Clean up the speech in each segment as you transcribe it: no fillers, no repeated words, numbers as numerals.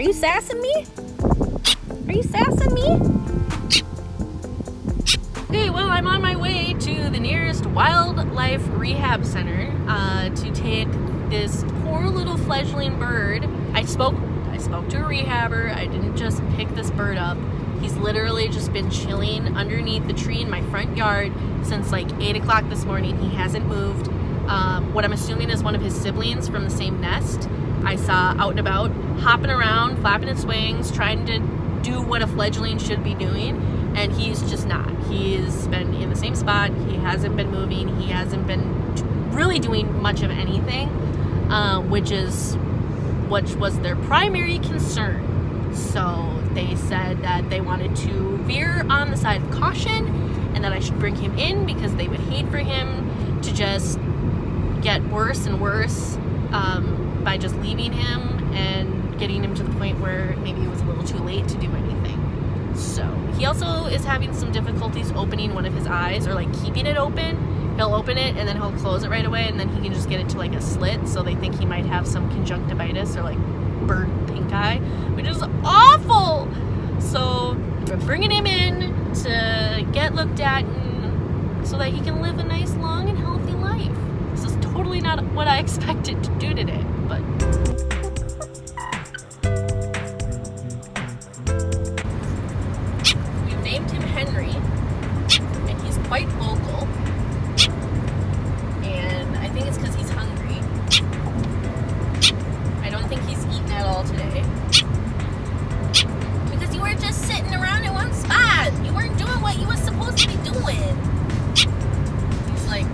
Are you sassing me? Are you sassing me? Okay, well, I'm on my way to the nearest wildlife rehab center to take this poor little fledgling bird. I spoke to a rehabber. I didn't just pick this bird up. He's literally just been chilling underneath the tree in my front yard since like 8 o'clock this morning. He hasn't moved. What I'm assuming is one of his siblings from the same nest. I saw out and about, hopping around, flapping its wings, trying to do what a fledgling should be doing, and he's just not. He's been in the same spot. He hasn't been moving. He hasn't been really doing much of anything, which was their primary concern. So they said that they wanted to veer on the side of caution and that I should bring him in because they would hate for him to just get worse and worse by just leaving him and getting him to the point where maybe it was a little too late to do anything. So he also is having some difficulties opening one of his eyes, or like keeping it open. He'll open it and then he'll close it right away, and then he can just get it to like a slit, so they think he might have some conjunctivitis or like bird pink eye, which is awful. So we're bringing him in to get looked at so that he can live a nice, long, and healthy life. This is totally not what I expected to do today, but we've named him Henry, and he's quite vocal, and I think it's because he's hungry. I don't think he's eaten at all today. Because you were just sitting around in one spot. You weren't doing what you were supposed to be doing. He's like,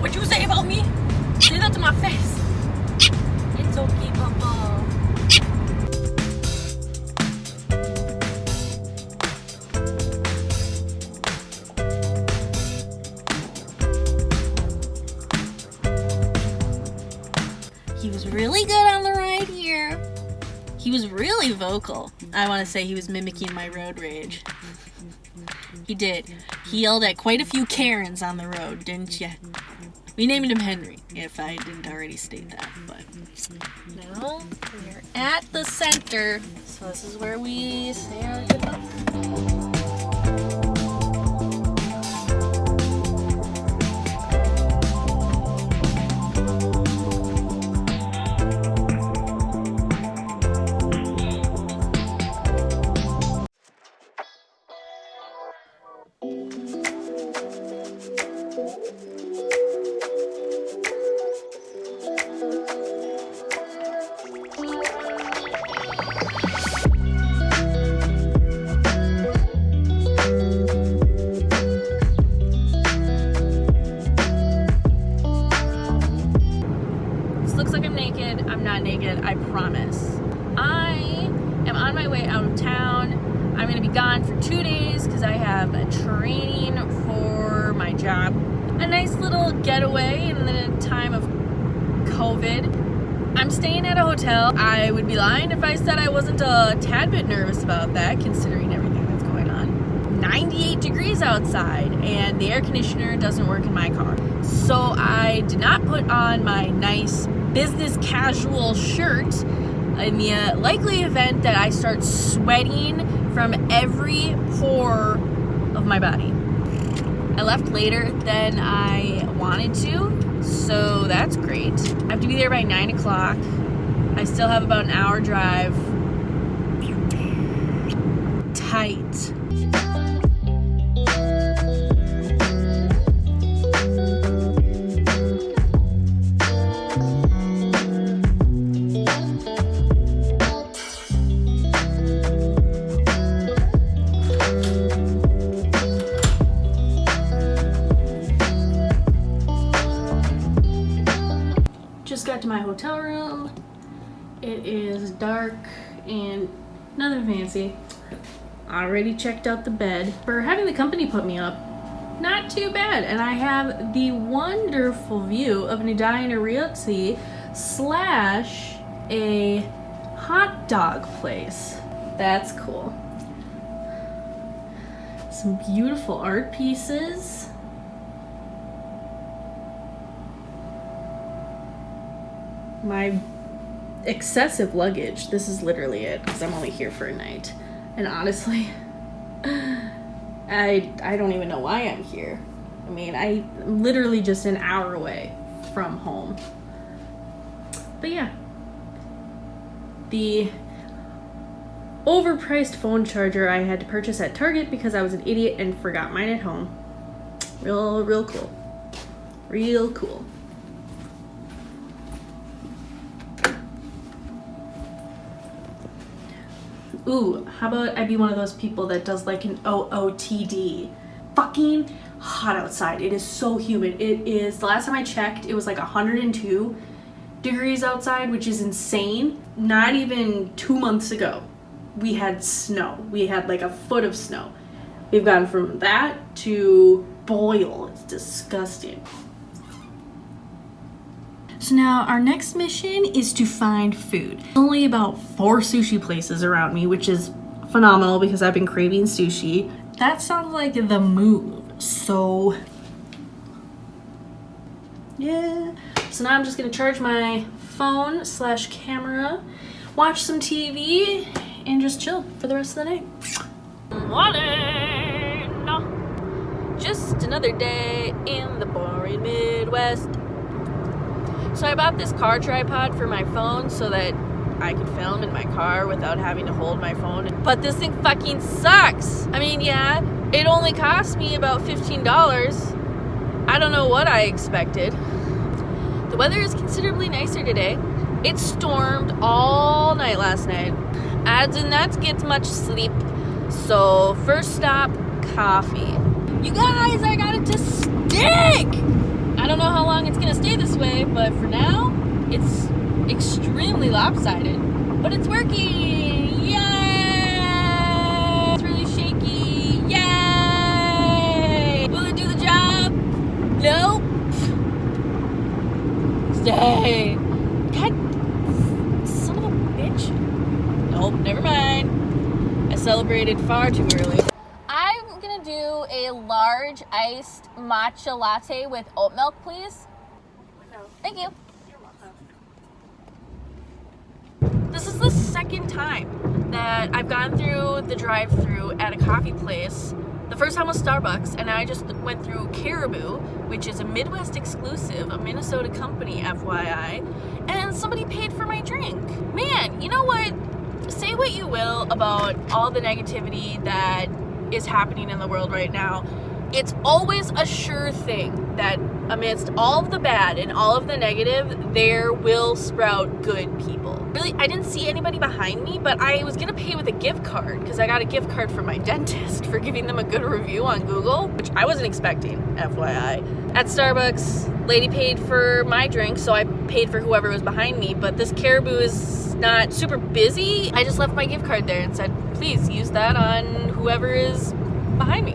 what'd you say about me? Say that to my face. It's okay, Papa. He was really good on the ride here. He was really vocal. I want to say he was mimicking my road rage. He did. He yelled at quite a few Karens on the road, didn't ya? We named him Henry, if I didn't already state that, but now we're at the center, so this is where we say our goodbyes. Looks like I'm naked. I'm not naked, I promise. I am on my way out of town. I'm gonna be gone for 2 days because I have a training for my job. A nice little getaway in the time of COVID. I'm staying at a hotel. I would be lying if I said I wasn't a tad bit nervous about that, considering everything that's going on. 98 degrees outside, and the air conditioner doesn't work in my car. So I did not put on my nice business casual shirt in the likely event that I start sweating from every pore of my body. I left later than I wanted to, so that's great. I have to be there by 9 o'clock. I still have about an hour drive. Tight. Just got to my hotel room. It is dark and nothing fancy. Already checked out the bed. For having the company put me up, not too bad. And I have the wonderful view of Medina Realty slash a hot dog place. That's cool. Some beautiful art pieces. My excessive luggage. This is literally it, because I'm only here for a night. And honestly, I don't even know why I'm here. I mean, I'm literally just an hour away from home. But yeah. The overpriced phone charger I had to purchase at Target because I was an idiot and forgot mine at home. Real cool. Real cool. Ooh, how about I be one of those people that does like an OOTD? Fucking hot outside. It is so humid. It is, the last time I checked, it was like 102 degrees outside, which is insane. Not even 2 months ago, we had snow. We had like a foot of snow. We've gone from that to boil. It's disgusting. So now our next mission is to find food. There's only about 4 sushi places around me, which is phenomenal because I've been craving sushi. That sounds like the move. So yeah. So now I'm just gonna charge my phone / camera, watch some TV, and just chill for the rest of the night. Morning. Just another day in the boring Midwest. So I bought this car tripod for my phone so that I could film in my car without having to hold my phone. But this thing fucking sucks. I mean, yeah, it only cost me about $15. I don't know what I expected. The weather is considerably nicer today. It stormed all night last night. I did not get much sleep. So first stop, coffee. You guys, I got it to stick! I don't know how long it's gonna stay this way, but for now, it's extremely lopsided. But it's working! Yay! It's really shaky. Yay! Will it do the job? Nope. Stay. God, son of a bitch. Nope, never mind. I celebrated far too early. I'm gonna do a large iced matcha latte with oat milk, please. No. Thank you. You're welcome. This is the second time that I've gone through the drive-thru at a coffee place. The first time was Starbucks, and I just went through Caribou, which is a Midwest exclusive, a Minnesota company, FYI, and somebody paid for my drink. Man, you know what? Say what you will about all the negativity that is happening in the world right now. It's always a sure thing that amidst all of the bad and all of the negative, there will sprout good people. Really, I didn't see anybody behind me, but I was gonna pay with a gift card because I got a gift card from my dentist for giving them a good review on Google, which I wasn't expecting, FYI. At Starbucks, lady paid for my drink, so I paid for whoever was behind me, but this Caribou is not super busy. I just left my gift card there and said, please use that on whoever is behind me.